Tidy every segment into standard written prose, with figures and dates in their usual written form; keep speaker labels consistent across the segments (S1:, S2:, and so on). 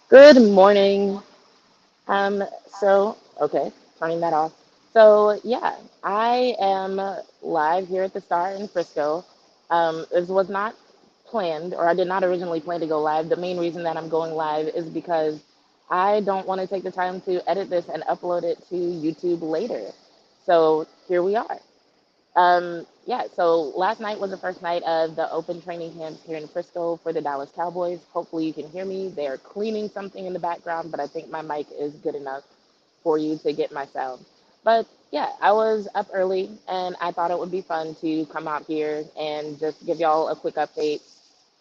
S1: Good morning. Okay, turning that off. So, yeah, I am live here at the Star in Frisco. This was not planned, or I did not originally plan to go live. The main reason that I'm going live is because I don't want to take the time to edit this and upload it to YouTube later. So, here we are. Yeah, so last night was the first night of the open training camps here in Frisco for the Dallas Cowboys. Hopefully, you can hear me. They're cleaning something in the background, but I think my mic is good enough for you to get my sound. But yeah, I was up early and I thought it would be fun to come out here and just give y'all a quick update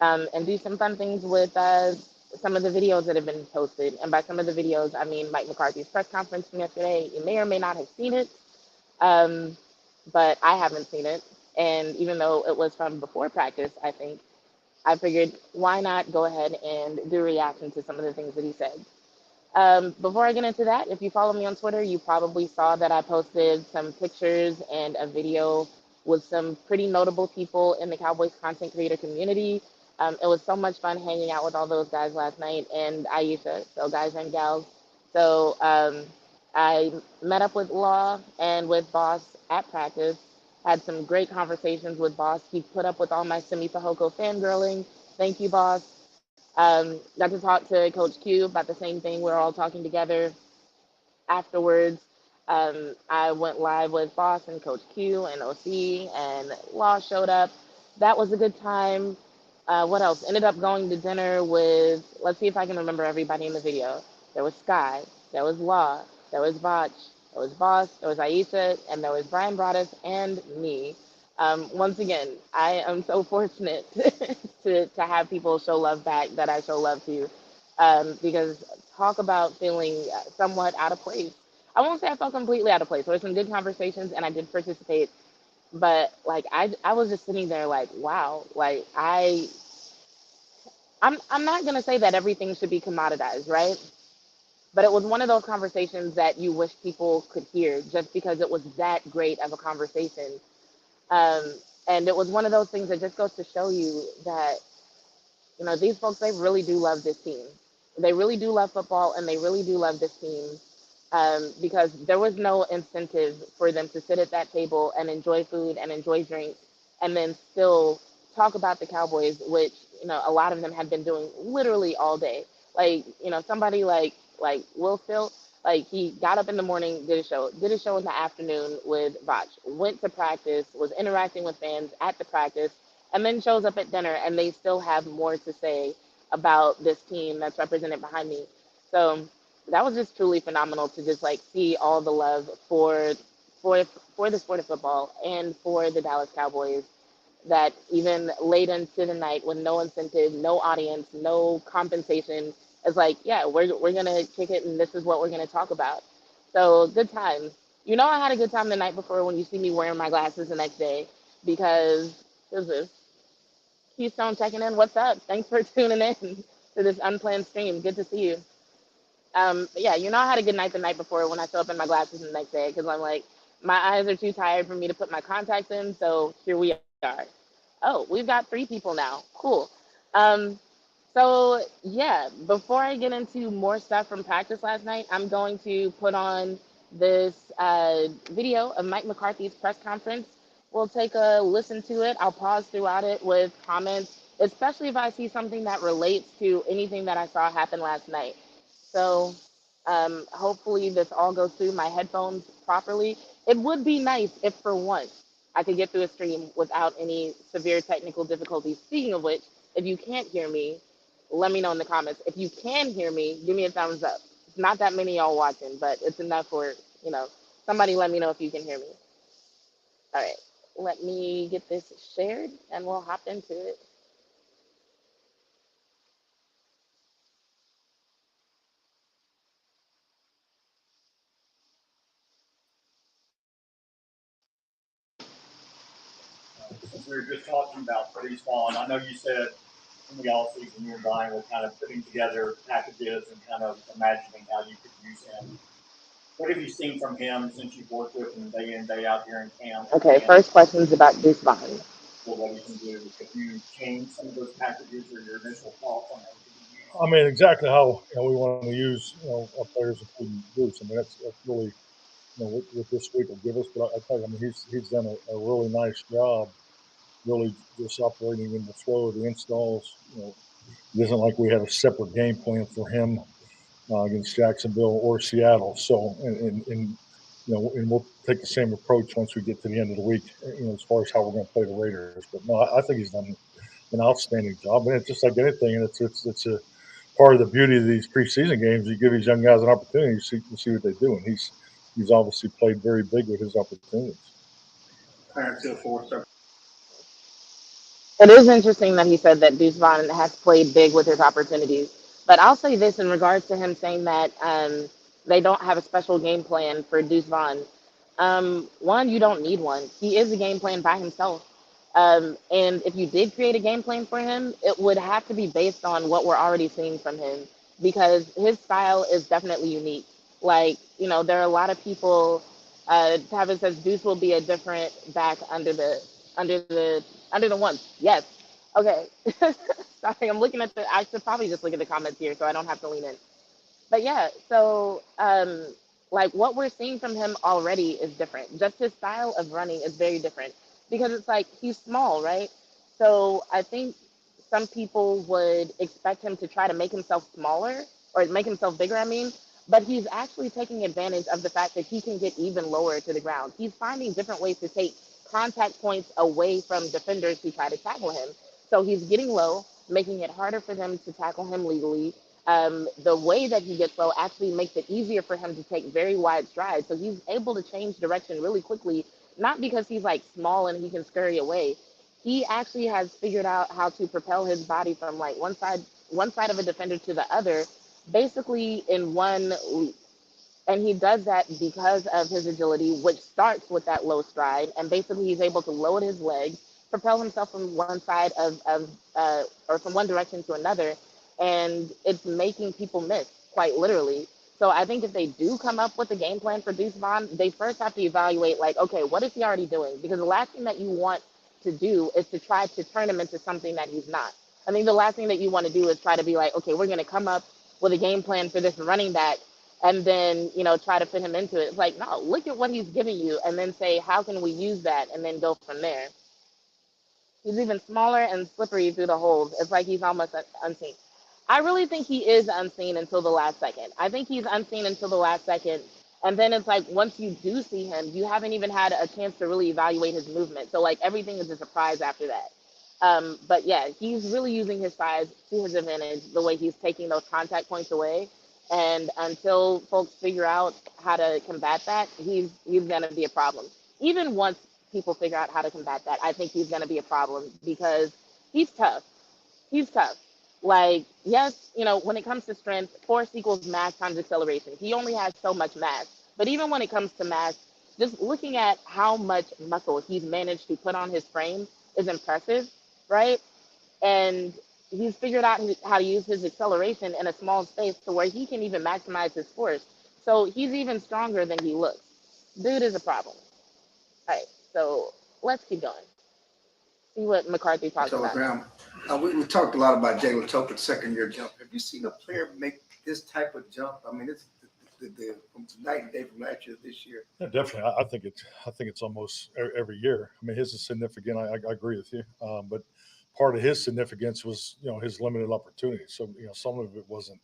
S1: and do some fun things with some of the videos that have been posted. And by some of the videos, I mean Mike McCarthy's press conference from yesterday. You may or may not have seen it, um, but I haven't seen it. And even though it was from before practice, I think I figured why not go ahead and do a reaction to some of the things that he said. Before I get into that, if you follow me on Twitter, you probably saw that I posted some pictures and a video with some pretty notable people in the Cowboys content creator community. It was so much fun hanging out with all those guys last night and Aisha, so guys and gals. So I met up with Law and with Boss at practice, had some great conversations with Boss. He put up with all my Simi Fahoko fangirling. Thank you, Boss. Got to talk to Coach Q about the same thing. We're all talking together afterwards. I went live with Boss and Coach Q and OC, and Law showed up. That was a good time. What else? Ended up going to dinner with, let's see if I can remember everybody in the video. There was Sky, there was Law, there was Vach, there was Boss, there was Aisha, and there was Brian Broaddus and me. Once again, I am so fortunate to have people show love back that I show love to, because talk about feeling somewhat out of place. I won't say I felt completely out of place. There were some good conversations and I did participate, but like I was just sitting there like, wow, like I'm not gonna say that everything should be commoditized, right? But it was one of those conversations that you wish people could hear just because it was that great of a conversation. Um, and it was one of those things that just goes to show you that, these folks, they really do love this team. They really do love football and they really do love this team, because there was no incentive for them to sit at that table and enjoy food and enjoy drinks and then still talk about the Cowboys, which, a lot of them have been doing literally all day. Like, somebody like Will Still, like he got up in the morning, did a show in the afternoon with Botch, went to practice, was interacting with fans at the practice, and then shows up at dinner and they still have more to say about this team that's represented behind me. So that was just truly phenomenal to just like see all the love for the sport of football and for the Dallas Cowboys, that even late into the night with no incentive, no audience, no compensation, it's like, yeah, we're gonna kick it and this is what we're gonna talk about. So good times. I had a good time the night before when you see me wearing my glasses the next day because this is Keystone checking in. What's up? Thanks for tuning in to this unplanned stream. Good to see you. But yeah, I had a good night the night before when I show up in my glasses the next day because I'm like, my eyes are too tired for me to put my contacts in. So here we are. Oh, we've got three people now. Cool. Um, so yeah, before I get into more stuff from practice last night, I'm going to put on this video of Mike McCarthy's press conference. We'll take a listen to it. I'll pause throughout it with comments, especially if I see something that relates to anything that I saw happen last night. So hopefully this all goes through my headphones properly. It would be nice if for once I could get through a stream without any severe technical difficulties. Speaking of which, if you can't hear me, let me know in the comments. If you can hear me, give me a thumbs up. It's not that many y'all watching, but it's enough for, somebody let me know if you can hear me. All right, let me get this shared and we'll hop into it.
S2: Since we were just talking about baseball, and I know you said in the off season you and Brian were kind of putting together packages and kind of imagining how you could use him. What have you seen from him since you've worked with him day in, day out here in camp?
S1: Okay,
S2: And
S1: first question is about Deuce Vine.
S2: what he can do? If you change some of those packages or your initial thoughts on how he can be
S3: I mean, exactly how we want to use our players, including Bruce. I mean, that's really what this week will give us. But I tell you, I mean, he's done a really nice job, really just operating in the flow of the installs. It isn't like we had a separate game plan for him against Jacksonville or Seattle. So, and we'll take the same approach once we get to the end of the week, as far as how we're going to play the Raiders. But no, I think he's done an outstanding job, and it's just like anything, and it's a part of the beauty of these preseason games. You give these young guys an opportunity to see what they do, and he's obviously played very big with his opportunities.
S1: It is interesting that he said that Deuce Vaughn has played big with his opportunities. But I'll say this in regards to him saying that they don't have a special game plan for Deuce Vaughn. One, you don't need one. He is a game plan by himself. And if you did create a game plan for him, it would have to be based on what we're already seeing from him because his style is definitely unique. Like, there are a lot of people. Tavis says Deuce will be a different back under the under the one. Yes. Okay. Sorry, I'm looking at the. I should probably just look at the comments here so I don't have to lean in. But yeah, so like what we're seeing from him already is different. Just his style of running is very different because it's like he's small, right? So I think some people would expect him to try to make himself smaller or make himself bigger, I mean, but he's actually taking advantage of the fact that he can get even lower to the ground. He's finding different ways to take contact points away from defenders who try to tackle him. So he's getting low, making it harder for them to tackle him legally. The way that he gets low actually makes it easier for him to take very wide strides. So he's able to change direction really quickly, not because he's like small and he can scurry away. He actually has figured out how to propel his body from like one side of a defender to the other, basically in one leap. And he does that because of his agility, which starts with that low stride. And basically, he's able to load his legs, propel himself from one side or from one direction to another. And it's making people miss, quite literally. So I think if they do come up with a game plan for Deuce Vaughn, they first have to evaluate, like, okay, what is he already doing? Because the last thing that you want to do is to try to turn him into something that he's not. I think the last thing that you want to do is try to be like, okay, we're going to come up with a game plan for this running back and then try to fit him into it. It's like, no, look at what he's giving you and then say, how can we use that, and then go from there. He's even smaller and slippery through the holes. It's like he's almost unseen. I really think he is unseen until the last second. I think he's unseen until the last second. And then it's like once you do see him, you haven't even had a chance to really evaluate his movement. So like everything is a surprise after that. But yeah, he's really using his size to his advantage, the way he's taking those contact points away. And until folks figure out how to combat that, he's gonna be a problem. Even once people figure out how to combat that, I think he's gonna be a problem because he's tough. He's tough. Like, yes, when it comes to strength, force equals mass times acceleration. He only has so much mass. But even when it comes to mass, just looking at how much muscle he's managed to put on his frame is impressive, right? And he's figured out how to use his acceleration in a small space to where he can even maximize his force. So he's even stronger than he looks. Dude is a problem. All right, so let's keep going. See what McCarthy talks
S4: So,
S1: about.
S4: Graham, we talked a lot about Jalen Tolkien's second year jump. Have you seen a player make this type of jump? I mean, it's from night and day from last year to this year.
S3: Yeah, definitely. I think it's almost every year. I mean, his is significant. I agree with you. But part of his significance was his limited opportunity. So some of it wasn't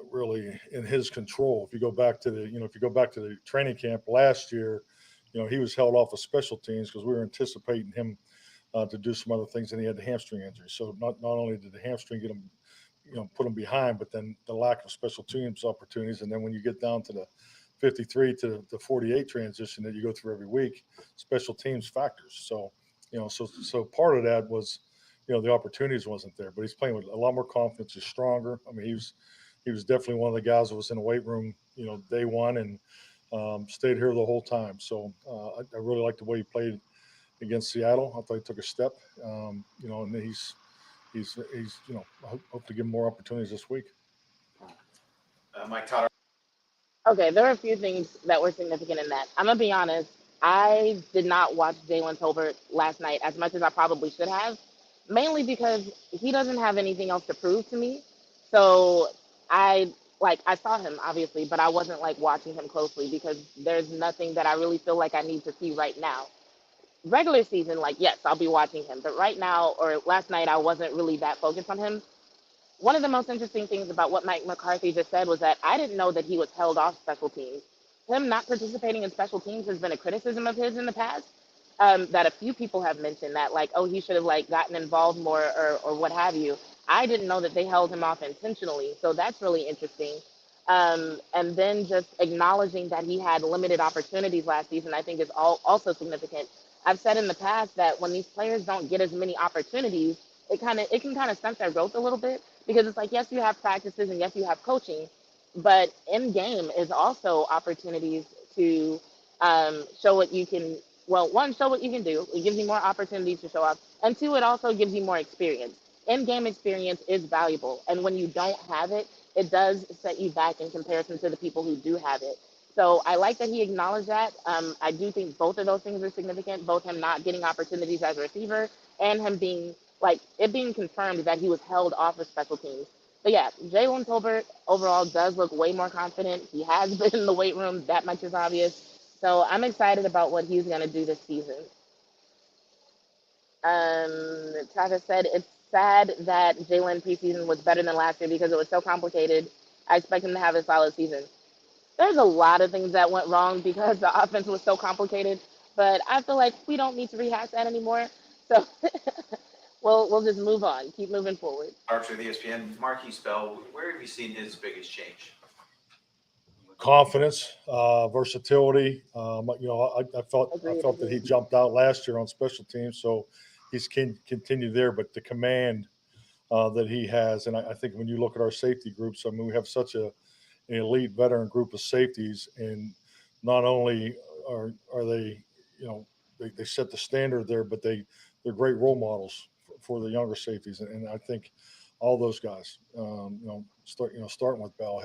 S3: really in his control. If you go back to the training camp last year, he was held off of special teams because we were anticipating him to do some other things, and he had the hamstring injury. So not only did the hamstring get him, put him behind, but then the lack of special teams opportunities, and then when you get down to the 53 to the 48 transition that you go through every week, special teams factors. So so part of that was the opportunities wasn't there, but he's playing with a lot more confidence. He's stronger. I mean, he was definitely one of the guys that was in the weight room, day one, and stayed here the whole time. So I really like the way he played against Seattle. I thought he took a step, and he's I hope to give him more opportunities this week.
S1: Okay, there are a few things that were significant in that. I'm gonna be honest. I did not watch Jalen Tolbert last night as much as I probably should have, mainly because he doesn't have anything else to prove to me. So I I saw him obviously, but I wasn't like watching him closely because there's nothing that I really feel like I need to see right now. Regular season, like yes, I'll be watching him, but right now or last night I wasn't really that focused on him. One of the most interesting things about what Mike McCarthy just said was that I didn't know that he was held off special teams. Him not participating in special teams has been a criticism of his in the past. That a few people have mentioned that, like, oh, he should have like gotten involved more or what have you. I didn't know that they held him off intentionally, so that's really interesting. And then just acknowledging that he had limited opportunities last season, I think is also significant. I've said in the past that when these players don't get as many opportunities, it can kind of stunt their growth a little bit because it's like yes you have practices and yes you have coaching, but in game is also opportunities to show what you can. Well, one, show what you can do. It gives you more opportunities to show up, and two, it also gives you more experience. In game experience is valuable, and when you don't have it, it does set you back in comparison to the people who do have it. So I like that he acknowledged that. I do think both of those things are significant, both him not getting opportunities as a receiver and him being like it being confirmed that he was held off of special teams. But yeah, Jalen Tolbert overall does look way more confident. He has been in the weight room, that much is obvious. So I'm excited about what he's going to do this season. Travis said it's sad that Jalen preseason was better than last year because it was so complicated. I expect him to have a solid season. There's a lot of things that went wrong because the offense was so complicated, but I feel like we don't need to rehash that anymore. So we'll just move on, keep moving forward.
S5: Archer of the ESPN, Marquise Bell, where have you seen his biggest change?
S3: Confidence, versatility. I
S1: Agreed,
S3: felt that he
S1: agreed.
S3: jumped out last year on special teams, so he's continued there. But the command that he has, and I think when you look at our safety groups, I mean, we have such an elite veteran group of safeties, and not only are they, they set the standard there, but they're great role models for the younger safeties, and I think all those guys, starting with Bell,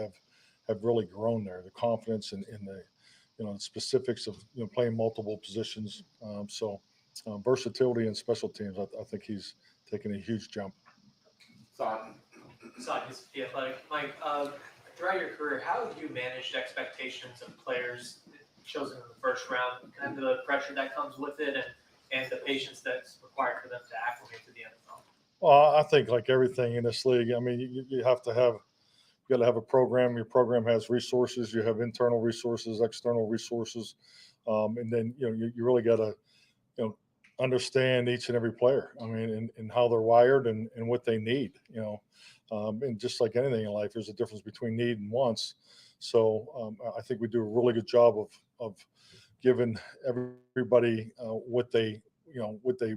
S3: have really grown there. The confidence and the the specifics of playing multiple positions. Versatility and special teams, I think he's taken a huge jump.
S4: Thought.
S6: Science, the athletic. Mike, throughout your career, how have you managed expectations of players chosen in the first round, kind of the pressure that comes with it, and the patience that's required for them to acclimate to the NFL?
S3: Well, I think like everything in this league, I mean, you have to have you got to have a program. Your program has resources. You have internal resources, external resources, and then you really got to you know understand each and every player. I mean, and how they're wired and what they need. And just like anything in life, there's a difference between need and wants. So I think we do a really good job of giving everybody what they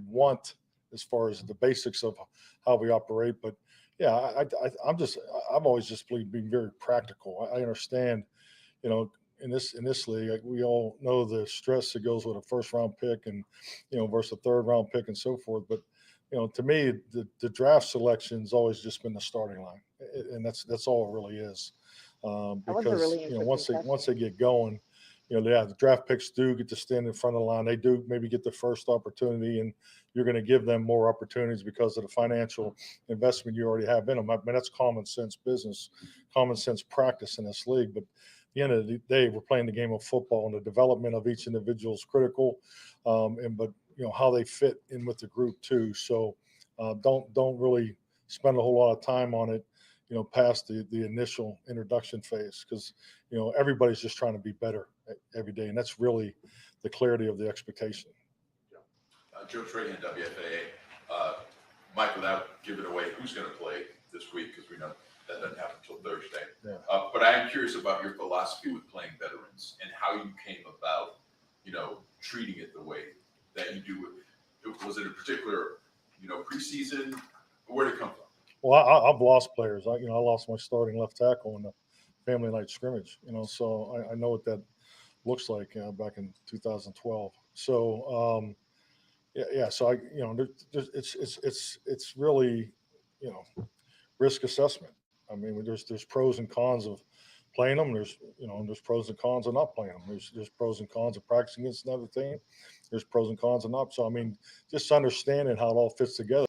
S3: want as far as the basics of how we operate. But yeah, I've always just believed being very practical. I understand, you know, in this league, like, we all know the stress that goes with a first round pick and versus a third round pick and so forth. But to me, the draft selection's always just been the starting line, and that's all it really is.
S1: That was a
S3: Because
S1: really interesting
S3: once
S1: question.
S3: they get going, the draft picks do get to stand in front of the line. They do maybe get the first opportunity, and you're going to give them more opportunities because of the financial investment you already have in them. I mean, that's common sense business, common sense practice in this league. But at the end of the day, we're playing the game of football, and the development of each individual is critical. But how they fit in with the group too. So don't really spend a whole lot of time on it, past the initial introduction phase, because everybody's just trying to be better every day, and that's really the clarity of the expectation.
S7: Joe Trahan, WFAA. Mike, without giving away who's going to play this week, because we know that doesn't happen until Thursday.
S3: Yeah.
S7: But I am curious about your philosophy with playing veterans and how you came about, treating it the way that you do. Was it a particular, preseason? Where did it come from?
S3: Well, I've lost players. I lost my starting left tackle in the family night scrimmage. So I know what that looks like back in 2012. So yeah. So it's really risk assessment. I mean, there's pros and cons of playing them. There's pros and cons of not playing them. There's pros and cons of practicing against another team. There's pros and cons of not. So I mean, just understanding how it all fits together.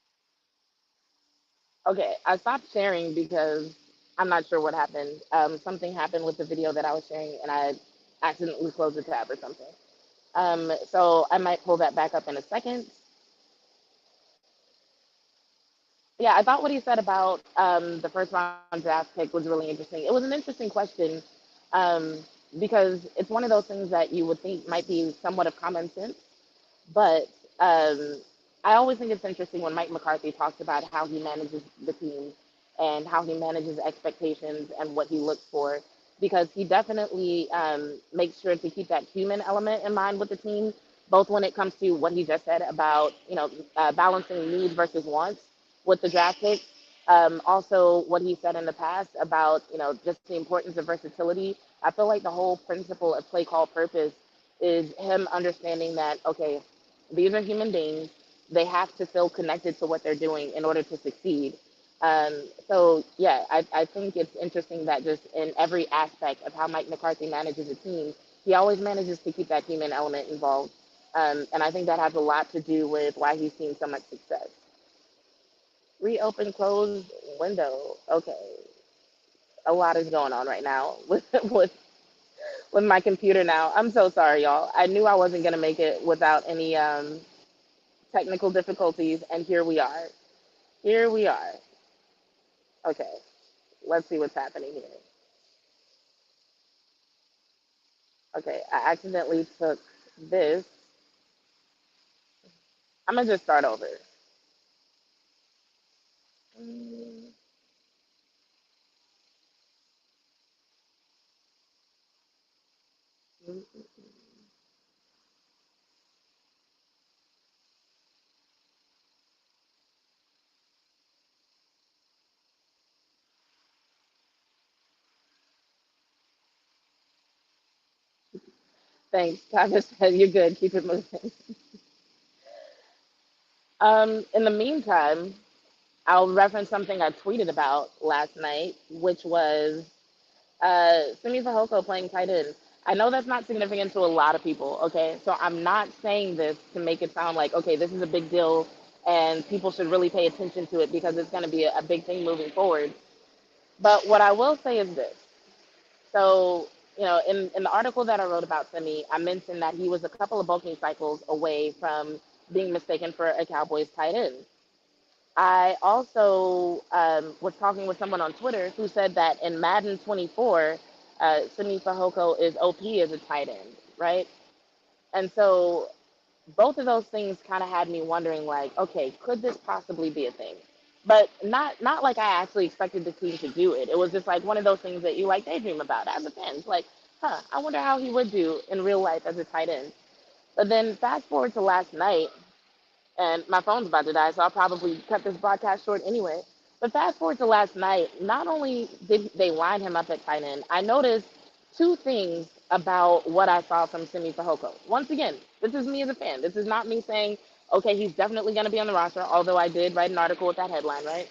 S1: Okay, I stopped sharing because I'm not sure what happened. Something happened with the video that I was sharing, and I accidentally closed the tab or something. So I might pull that back up in a second. Yeah, I thought what he said about the first round draft pick was really interesting. It was an interesting question, um, because it's one of those things that you would think might be somewhat of common sense. But um, I always think it's interesting when Mike McCarthy talks about how he manages the team and how he manages expectations and what he looks for, because he definitely makes sure to keep that human element in mind with the team, both when it comes to what he just said about balancing needs versus wants with the draft picks. Also, what he said in the past about just the importance of versatility. I feel like the whole principle of play call purpose is him understanding that, okay, these are human beings. They have to feel connected to what they're doing in order to succeed. So yeah, I think it's interesting that just in every aspect of how Mike McCarthy manages a team, he always manages to keep that human element involved. And I think that has a lot to do with why he's seen so much success. Reopen, closed window. Okay, a lot is going on right now with my computer now. I'm so sorry, y'all. I knew I wasn't gonna make it without any technical difficulties, and here we are. Here we are. Okay, let's see what's happening here. Okay, I accidentally took this. I'm gonna just start over. Mm, mm, mm. Thanks, Tavis said you're good. Keep it moving. In the meantime, I'll reference something I tweeted about last night, which was Simi Fehoko playing tight end. I know that's not significant to a lot of people, okay? So I'm not saying this to make it sound like, okay, this is a big deal and people should really pay attention to it because it's going to be a big thing moving forward. But what I will say is this. So, in the article that I wrote about Simi, I mentioned that he was a couple of bulking cycles away from being mistaken for a Cowboys tight end. I also was talking with someone on Twitter who said that in Madden 24, Simi Fehoko is OP as a tight end, right? And so both of those things kind of had me wondering, like, okay, could this possibly be a thing? But not like I actually expected the team to do it. It was just like one of those things that you like daydream about as a fan. It's like, I wonder how he would do in real life as a tight end. But then fast forward to last night, and my phone's about to die, so I'll probably cut this broadcast short anyway. But fast forward to last night, not only did they line him up at tight end, I noticed two things about what I saw from Simi Fehoko. Once again, this is me as a fan. This is not me saying, okay, he's definitely going to be on the roster, although I did write an article with that headline, right?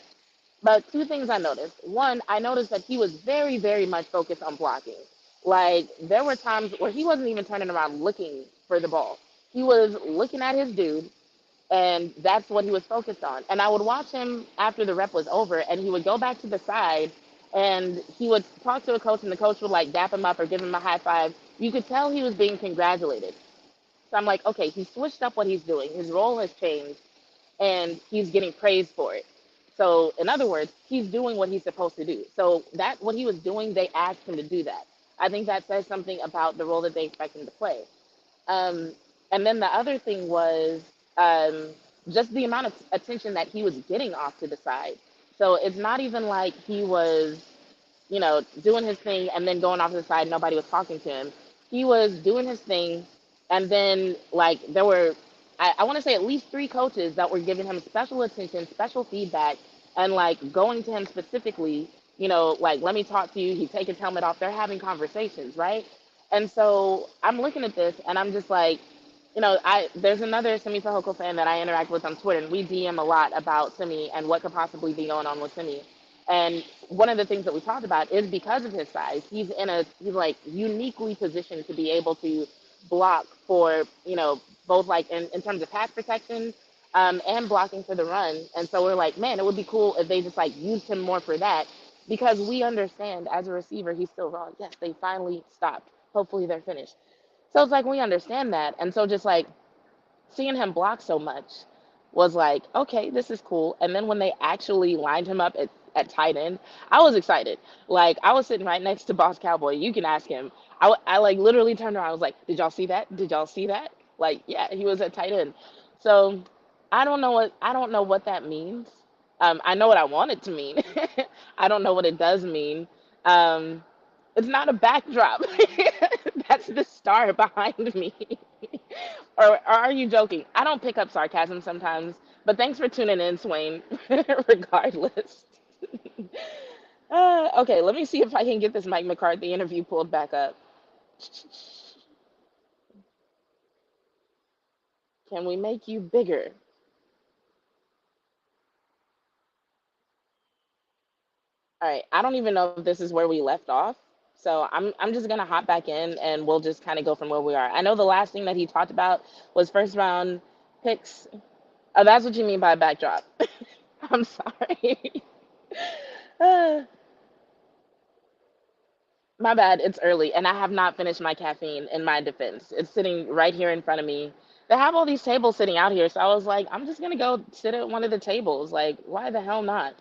S1: But two things I noticed. One, I noticed that he was very, very much focused on blocking. Like, there were times where he wasn't even turning around looking for the ball. He was looking at his dude, and that's what he was focused on. And I would watch him after the rep was over, and he would go back to the side, and he would talk to a coach, and the coach would like dap him up or give him a high five. You could tell he was being congratulated. So I'm like, okay, he switched up what he's doing. His role has changed, and he's getting praised for it. So in other words, he's doing what he's supposed to do. So that what he was doing, they asked him to do that. I think that says something about the role that they expect him to play. Um, and then the other thing was um, just the amount of attention that he was getting off to the side. So it's not even like he was, doing his thing and then going off to the side. Nobody was talking to him. He was doing his thing, and then like there were, I want to say at least three coaches that were giving him special attention, special feedback, and like going to him specifically. Like let me talk to you. He take his helmet off. They're having conversations, right? And so I'm looking at this, and I'm just like, I there's another Simi Fehoko fan that I interact with on Twitter, and we DM a lot about Simi and what could possibly be going on with Simi. And one of the things that we talked about is because of his size, he's like uniquely positioned to be able to block for both like in terms of pass protection and blocking for the run. And so we're like, man, it would be cool if they just like used him more for that. because we understand as a receiver, he's still wrong. Yes, they finally stopped. Hopefully they're finished. So it's like we understand that. And so just like seeing him block so much was like, okay, this is cool. And then when they actually lined him up at tight end, I was excited. Like I was sitting right next to Boss Cowboy. You can ask him. I like literally turned around. I was like, did y'all see that? Did y'all see that? Like, yeah, he was at tight end. So I don't know what that means. I know what I want it to mean. I don't know what it does mean. Um, it's not a backdrop. That's the star behind me. Or are you joking? I don't pick up sarcasm sometimes, but thanks for tuning in, Swain, regardless. Okay, let me see if I can get this Mike McCarthy interview pulled back up. Can we make you bigger? All right, I don't even know if this is where we left off. So I'm just gonna hop back in and we'll just kind of go from where we are. I know the last thing that he talked about was first round picks. Oh, that's what you mean by backdrop. I'm sorry. Uh, my bad. It's early, and I have not finished my caffeine. In my defense, it's sitting right here in front of me. They have all these tables sitting out here, so I was like, I'm just gonna go sit at one of the tables. Like, why the hell not?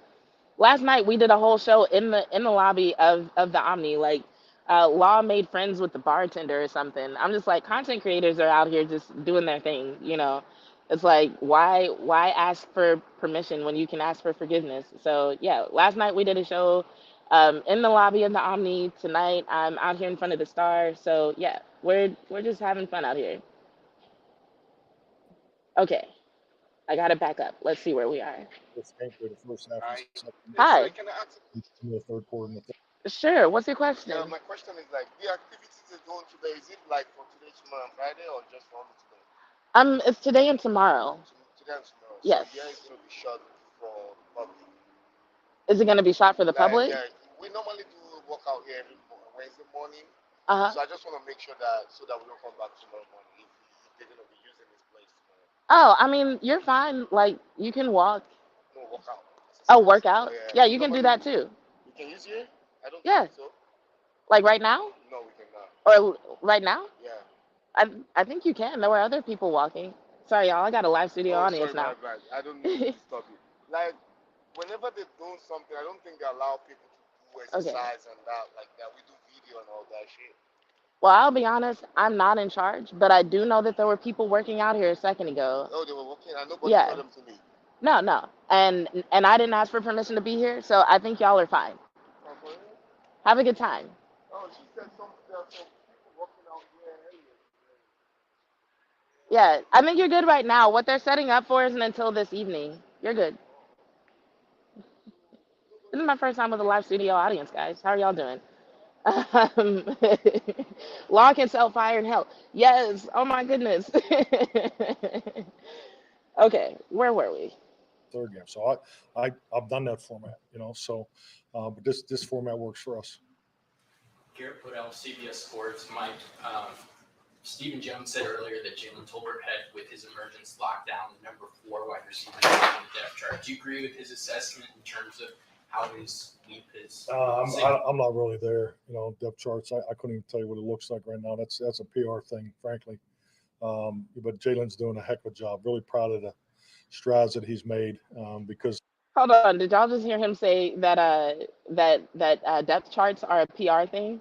S1: Last night we did a whole show in the lobby of the Omni. Like, Law made friends with the bartender or something. I'm just like, content creators are out here just doing their thing. It's like, why ask for permission when you can ask for forgiveness? So yeah, last night we did a show in the lobby of the Omni. Tonight I'm out here in front of the Star. So yeah, we're just having fun out here. Okay, I got it back up. Let's see where we are.
S3: This game for the first half and
S8: Hi.
S3: second
S1: Hi.
S8: Can I ask?
S3: in the third quarter. And the third.
S1: Sure. What's your
S8: Yeah,
S1: question?
S8: my question is like the activities they're doing today. Is it like for today, tomorrow, and Friday, or just for only today?
S1: It's today and tomorrow.
S8: Today and tomorrow. So
S1: Yes.
S8: yeah, it's gonna be short for public.
S1: Is it going to be shot for the
S8: Like
S1: public?
S8: yeah, we normally do workout here every Wednesday morning.
S1: Uh huh.
S8: So I just want to make sure that so that we don't come back tomorrow morning if they're gonna be using this place tomorrow.
S1: Oh, I mean, you're fine. Like, you can walk.
S8: No workout.
S1: Oh,
S8: Exercise.
S1: workout.
S8: Yeah.
S1: Yeah,
S8: We
S1: you can do
S8: normally
S1: that too.
S8: we can use here. I don't
S1: Yeah.
S8: think so.
S1: Like right now?
S8: No, we cannot.
S1: Or right now?
S8: Yeah.
S1: I think you can. There were other people walking. Sorry, y'all. I got a live studio
S8: Oh,
S1: audience
S8: sorry, my
S1: now.
S8: bad. I don't mean to disturb you. Like, whenever they're doing something, I don't think they allow people to do
S1: Okay.
S8: exercise and that, like that. We do video and all that shit.
S1: Well, I'll be honest. I'm not in charge, but I do know that there were people working out here a second ago.
S8: Oh, they were working and nobody
S1: Yeah.
S8: told them to leave.
S1: No, no. And I didn't ask for permission to be here, so I think y'all are fine.
S8: Oh, for real?
S1: Have a good time.
S8: Oh, she said there are some people working out here earlier.
S1: Yeah, I think you're good right now. What they're setting up for isn't until this evening. You're good. This is my first time with a live studio audience, guys. How are y'all doing? Um, Law can sell fire in hell. Yes. Oh my goodness. Okay, where were we?
S3: Third game. So I've done that format, So, but this format works for us.
S9: Garrett Podell, CBS Sports. Mike, Stephen Jones said earlier that Jalen Tolbert had, with his emergence, locked down the number 4 wide receiver on the depth chart. Do you agree with his assessment in terms of how his leap is?
S3: I'm not really there, depth charts. I couldn't even tell you what it looks like right now. That's a PR thing, frankly. But Jalen's doing a heck of a job. Really proud of the strides that he's made because
S1: Hold on. Did y'all just hear him say that depth charts are a PR thing?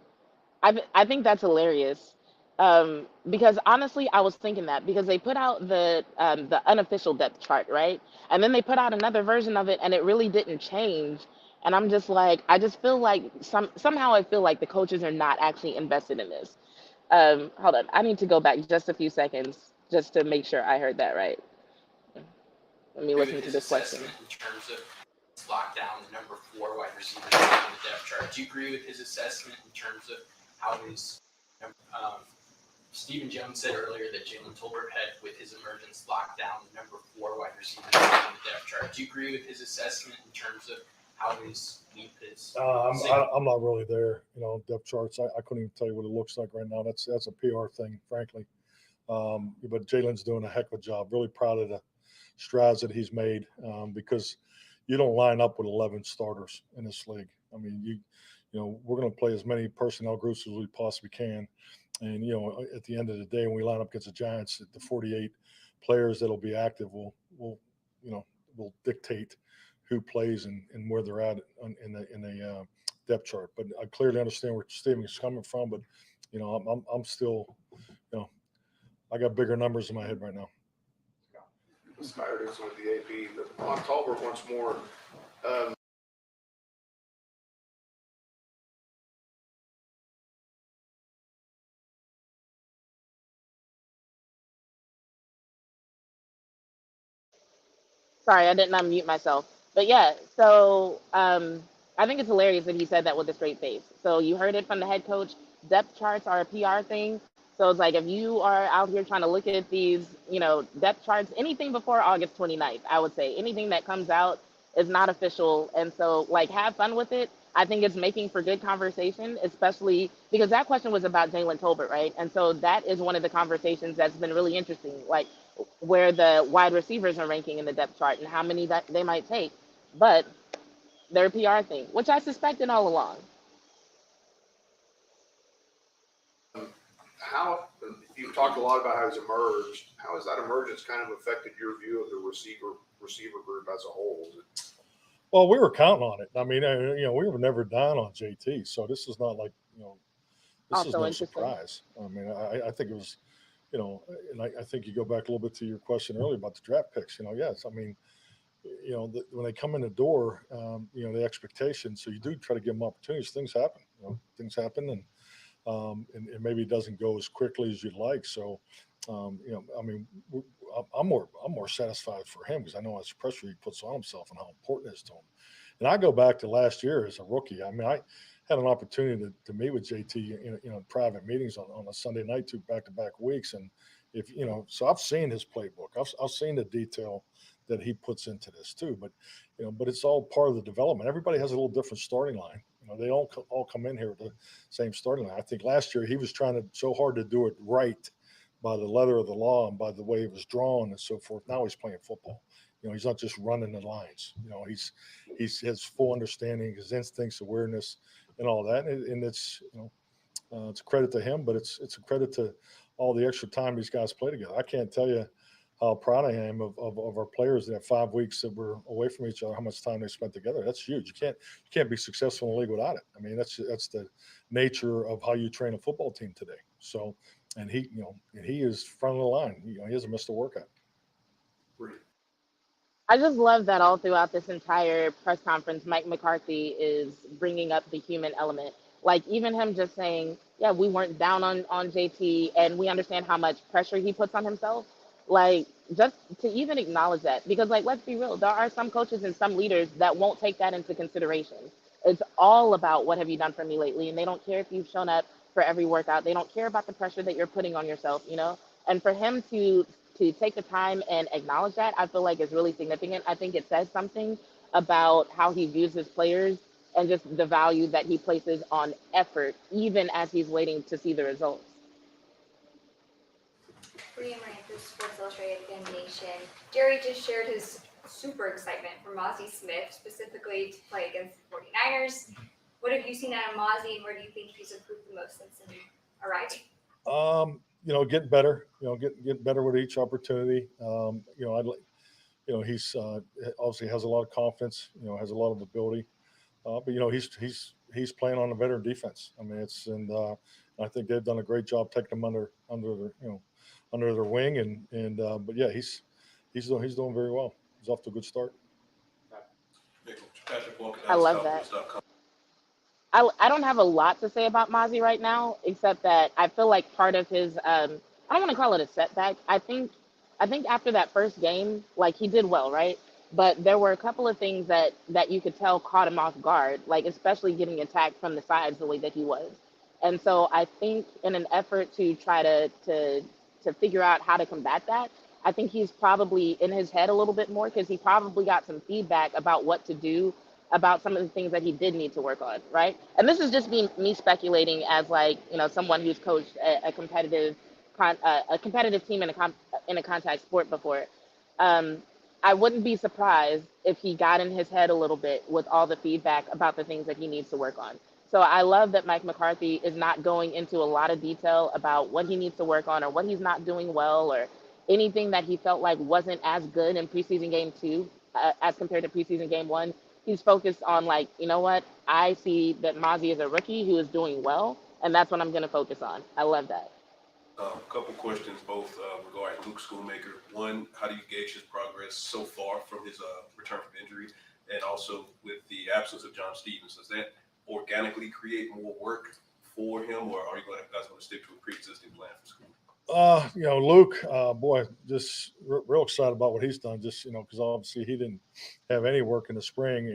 S1: I think that's hilarious. Because honestly, I was thinking that because they put out the unofficial depth chart, right? And then they put out another version of it, and it really didn't change. And I'm just like, I just feel like somehow I feel like the coaches are not actually invested in this. Hold on, I need to go back just a few seconds just to make sure I heard that right. Let me listen to this question.
S9: In terms of lockdown, the number 4 wide receiver on the depth chart. Do you agree with his assessment in terms of how his Stephen Jones said earlier that Jalen Tolbert had, with his emergence, locked down the number 4 wide receiver on the depth chart. Do you agree with his assessment in terms of how his leap is?
S3: I'm not really there, depth charts. I couldn't even tell you what it looks like right now. That's a PR thing, frankly. But Jalen's doing a heck of a job. Really proud of the strides that he's made because you don't line up with 11 starters in this league. I mean, we're going to play as many personnel groups as we possibly can. And, at the end of the day, when we line up against the Giants, the 48 players that'll be active will dictate who plays and where they're at in the depth chart. But I clearly understand where Steven is coming from. But, I'm still, I got bigger numbers in my head right now.
S10: Inspired us with the AP. On Tolbert once more.
S1: Sorry, I didn't unmute myself. But yeah, so I think it's hilarious that he said that with a straight face. So you heard it from the head coach. Depth charts are a PR thing. So it's like if you are out here trying to look at these, depth charts, anything before August 29th, I would say anything that comes out is not official. And so like have fun with it. I think it's making for good conversation, especially because that question was about Jalen Tolbert, right? And so that is one of the conversations that's been really interesting. Like where the wide receivers are ranking in the depth chart and how many that they might take. But they're a PR thing, which I suspected all along.
S10: How you've talked a lot about how he's emerged. How has that emergence kind of affected your view of the receiver group as a whole?
S3: Well, we were counting on it. I mean, we were never down on JT, so this is not like this is
S1: Also
S3: no
S1: interesting.
S3: surprise. I mean, I think it was, and I think you go back a little bit to your question earlier about the draft picks. Yes, I mean, when they come in the door, the expectation. So you do try to give them opportunities. Things happen. Things happen, and maybe it doesn't go as quickly as you'd like. So, I mean, I'm more satisfied for him because I know how much pressure he puts on himself and how important it is to him. And I go back to last year as a rookie. I mean, I had an opportunity to meet with JT in private meetings on a Sunday night, 2 back-to-back weeks, and so I've seen his playbook. I've seen the detail that he puts into this too. But it's all part of the development. Everybody has a little different starting line. They don't all come in here with the same starting line. I think last year he was trying so hard to do it right by the letter of the law and by the way it was drawn and so forth. Now he's playing football. He's not just running the lines. He's has full understanding, his instincts, awareness, and all that. And it's it's a credit to him, but it's a credit to all the extra time these guys play together. I can't tell you how proud I am of our players that have 5 weeks that were away from each other, how much time they spent together. That's huge. You can't be successful in the league without it. I mean, that's the nature of how you train a football team today. So, and he is front of the line. He hasn't missed a workout.
S1: I just love that all throughout this entire press conference, Mike McCarthy is bringing up the human element. Like even him just saying, "Yeah, we weren't down on JT, and we understand how much pressure he puts on himself." Like just to even acknowledge that, because like let's be real, there are some coaches and some leaders that won't take that into consideration. It's all about what have you done for me lately, and they don't care if you've shown up for every workout. They don't care about the pressure that you're putting on yourself. And for him to take the time and acknowledge that, I feel like is really significant. I think it says something about how he views his players and just the value that he places on effort, even as he's waiting to see the results.
S11: Brian Ryan, Sports Illustrated Fan Nation. Jerry just shared his super excitement for Mozzie Smith, specifically to play against the 49ers. What have you seen out of Mozzie, and where do you think he's improved the most since arriving?
S3: Getting better. Get better with each opportunity. He's obviously has a lot of confidence. Has a lot of ability. But he's playing on a veteran defense. I mean, I think they've done a great job taking him under their wing. But yeah, he's doing very well. He's off to a good start.
S1: I love that. I don't have a lot to say about Mozzie right now, except that I feel like part of his I don't want to call it a setback. I think after that first game, like he did well, right? But there were a couple of things that you could tell caught him off guard, like especially getting attacked from the sides the way that he was. And so I think in an effort to try to figure out how to combat that, I think he's probably in his head a little bit more because he probably got some feedback about what to do about some of the things that he did need to work on, right? And this is just me speculating as like someone who's coached a competitive team in a contact sport before. Um, I wouldn't be surprised if he got in his head a little bit with all the feedback about the things that he needs to work on. So I love that Mike McCarthy is not going into a lot of detail about what he needs to work on or what he's not doing well or anything that he felt like wasn't as good in preseason game two as compared to preseason game one. He's focused on like, you know what? I see that Mozzie is a rookie who is doing well, and that's what I'm going to focus on. I love that.
S12: A couple questions, both regarding Luke Schoonmaker. One, how do you gauge his progress so far from his return from injury? And also with the absence of John Stevens, does that organically create more work for him, or are you guys going to stick to a pre-existing plan for school?
S3: Luke, boy, just real excited about what he's done. Just because obviously he didn't have any work in the spring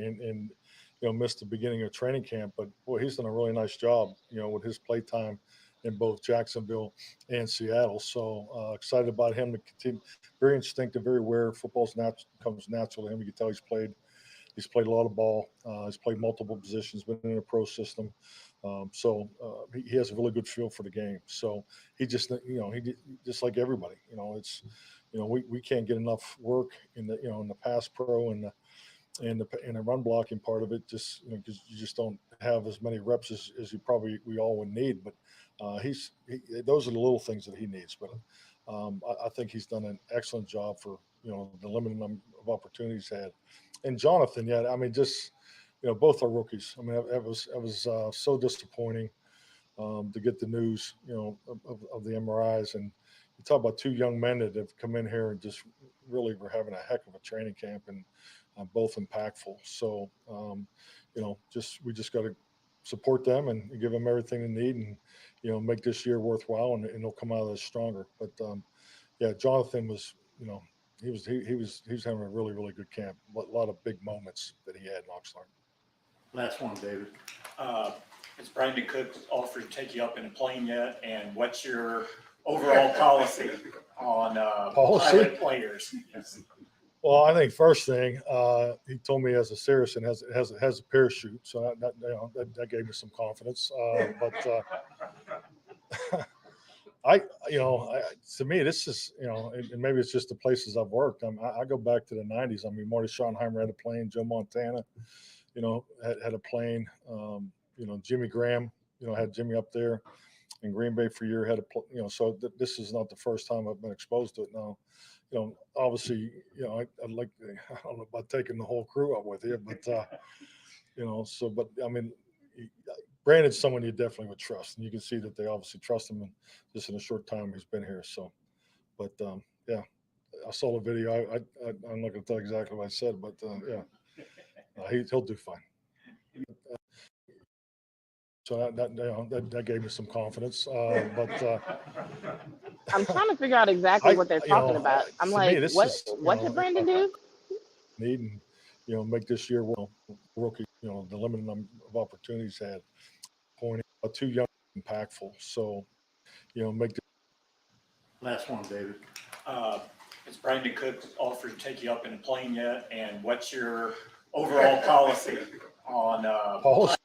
S3: and missed the beginning of training camp. But boy, he's done a really nice job. With his play time in both Jacksonville and Seattle. So excited about him to continue. Very instinctive, very aware. Football's comes natural to him. You can tell he's played a lot of ball. He's played multiple positions, been in a pro system. He has a really good feel for the game. So he just, he just like everybody, we can't get enough work in the pass pro and the run blocking part of it, just because you just don't have as many reps as we all would need. But those are the little things that he needs. But I think he's done an excellent job for the limited number of opportunities he had. And Jonathan, yeah, I mean, just both are rookies. I mean, it was so disappointing to get the news, of the MRIs. And you talk about two young men that have come in here and just really were having a heck of a training camp and both impactful. So, we just got to support them and give them everything they need and, make this year worthwhile and they'll come out of this stronger. But, yeah, Jonathan was, he was having a really, really good camp. A lot of big moments that he had in Oxnard.
S2: Last one, David. Has Brandon Cook offered to take you up in a plane yet? And what's your overall policy on pilot players?
S3: Well, I think first thing he told me as a Saracen has a parachute, so that gave me some confidence. To me, this is and maybe it's just the places I've worked. I go back to the '90s. I mean, Marty Schottenheimer had a plane. Joe Montana, had a plane. Jimmy Graham, had Jimmy up there in Green Bay for a year. So this is not the first time I've been exposed to it. Now, obviously, I'd like. I don't know about taking the whole crew up with you, but but I mean, Brandon's someone you definitely would trust, and you can see that they obviously trust him, and just in a short time he's been here. So, but yeah, I saw the video. I'm not going to tell exactly what I said, but yeah, he'll do fine. So that gave me some confidence.
S1: I'm trying to figure out exactly what they're talking about. I'm like, what did Brandon do?
S3: Need and make this year rookie. The limited number of opportunities had. Pointing too young, impactful. So make.
S2: Last one, David. Has Brandon Cook offered to take you up in a plane yet? And what's your overall policy on
S3: policy?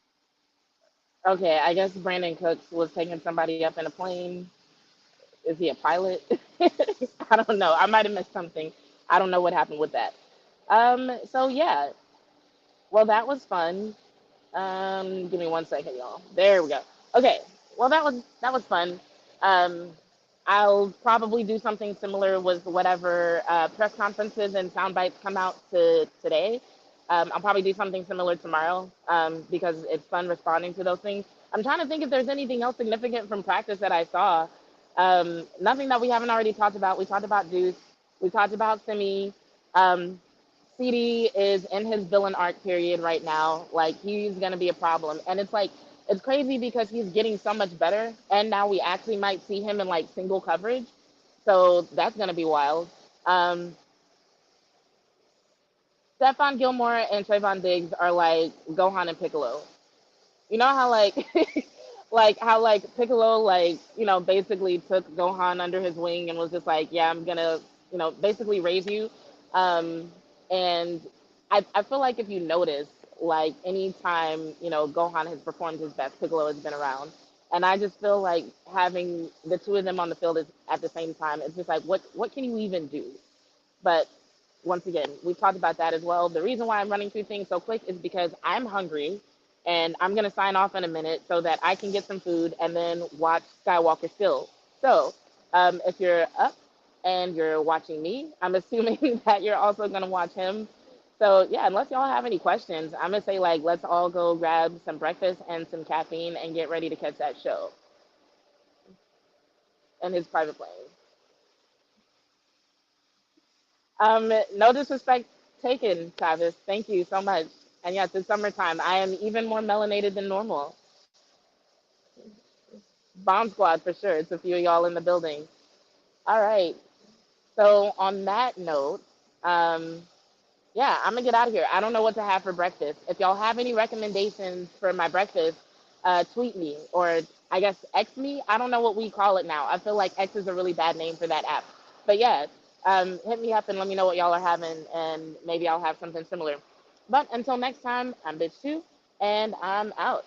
S1: Okay, I guess Brandon Cooks was taking somebody up in a plane. Is he a pilot? I don't know. I might have missed something. I don't know what happened with that. So yeah. Well, that was fun. Give me 1 second, y'all. There we go. Okay. Well, that was fun. I'll probably do something similar with whatever press conferences and sound bites come out today. I'll probably do something similar tomorrow because it's fun responding to those things. I'm trying to think if there's anything else significant from practice that I saw. Nothing that we haven't already talked about. We talked about Deuce. We talked about Simi. CD is in his villain arc period right now. Like, he's going to be a problem. And it's like, it's crazy because he's getting so much better. And now we actually might see him in like single coverage. So that's going to be wild. Stephon Gilmore and Trayvon Diggs are like Gohan and Piccolo. You know how like like Piccolo basically took Gohan under his wing and was just like, yeah, I'm gonna basically raise you. And I feel like if you notice, like anytime Gohan has performed his best, Piccolo has been around. And I just feel like having the two of them on the field is at the same time. It's just like what can you even do? But once again, we've talked about that as well. The reason why I'm running through things so quick is because I'm hungry and I'm going to sign off in a minute so that I can get some food and then watch Skywalker still. So, if you're up and you're watching me, I'm assuming that you're also going to watch him. So, yeah, unless y'all have any questions, I'm going to say, like, let's all go grab some breakfast and some caffeine and get ready to catch that show and his private plane. No disrespect taken, Travis. Thank you so much. And yes, it's summertime. I am even more melanated than normal. Bomb squad for sure. It's a few of y'all in the building. All right. So on that note, um, yeah, I'm gonna get out of here. I don't know what to have for breakfast. If y'all have any recommendations for my breakfast, tweet me or I guess X me. I don't know what we call it now. I feel like X is a really bad name for that app. But yeah, hit me up and let me know what y'all are having, and maybe I'll have something similar. But until next time, I'm Bitch 2, and I'm out.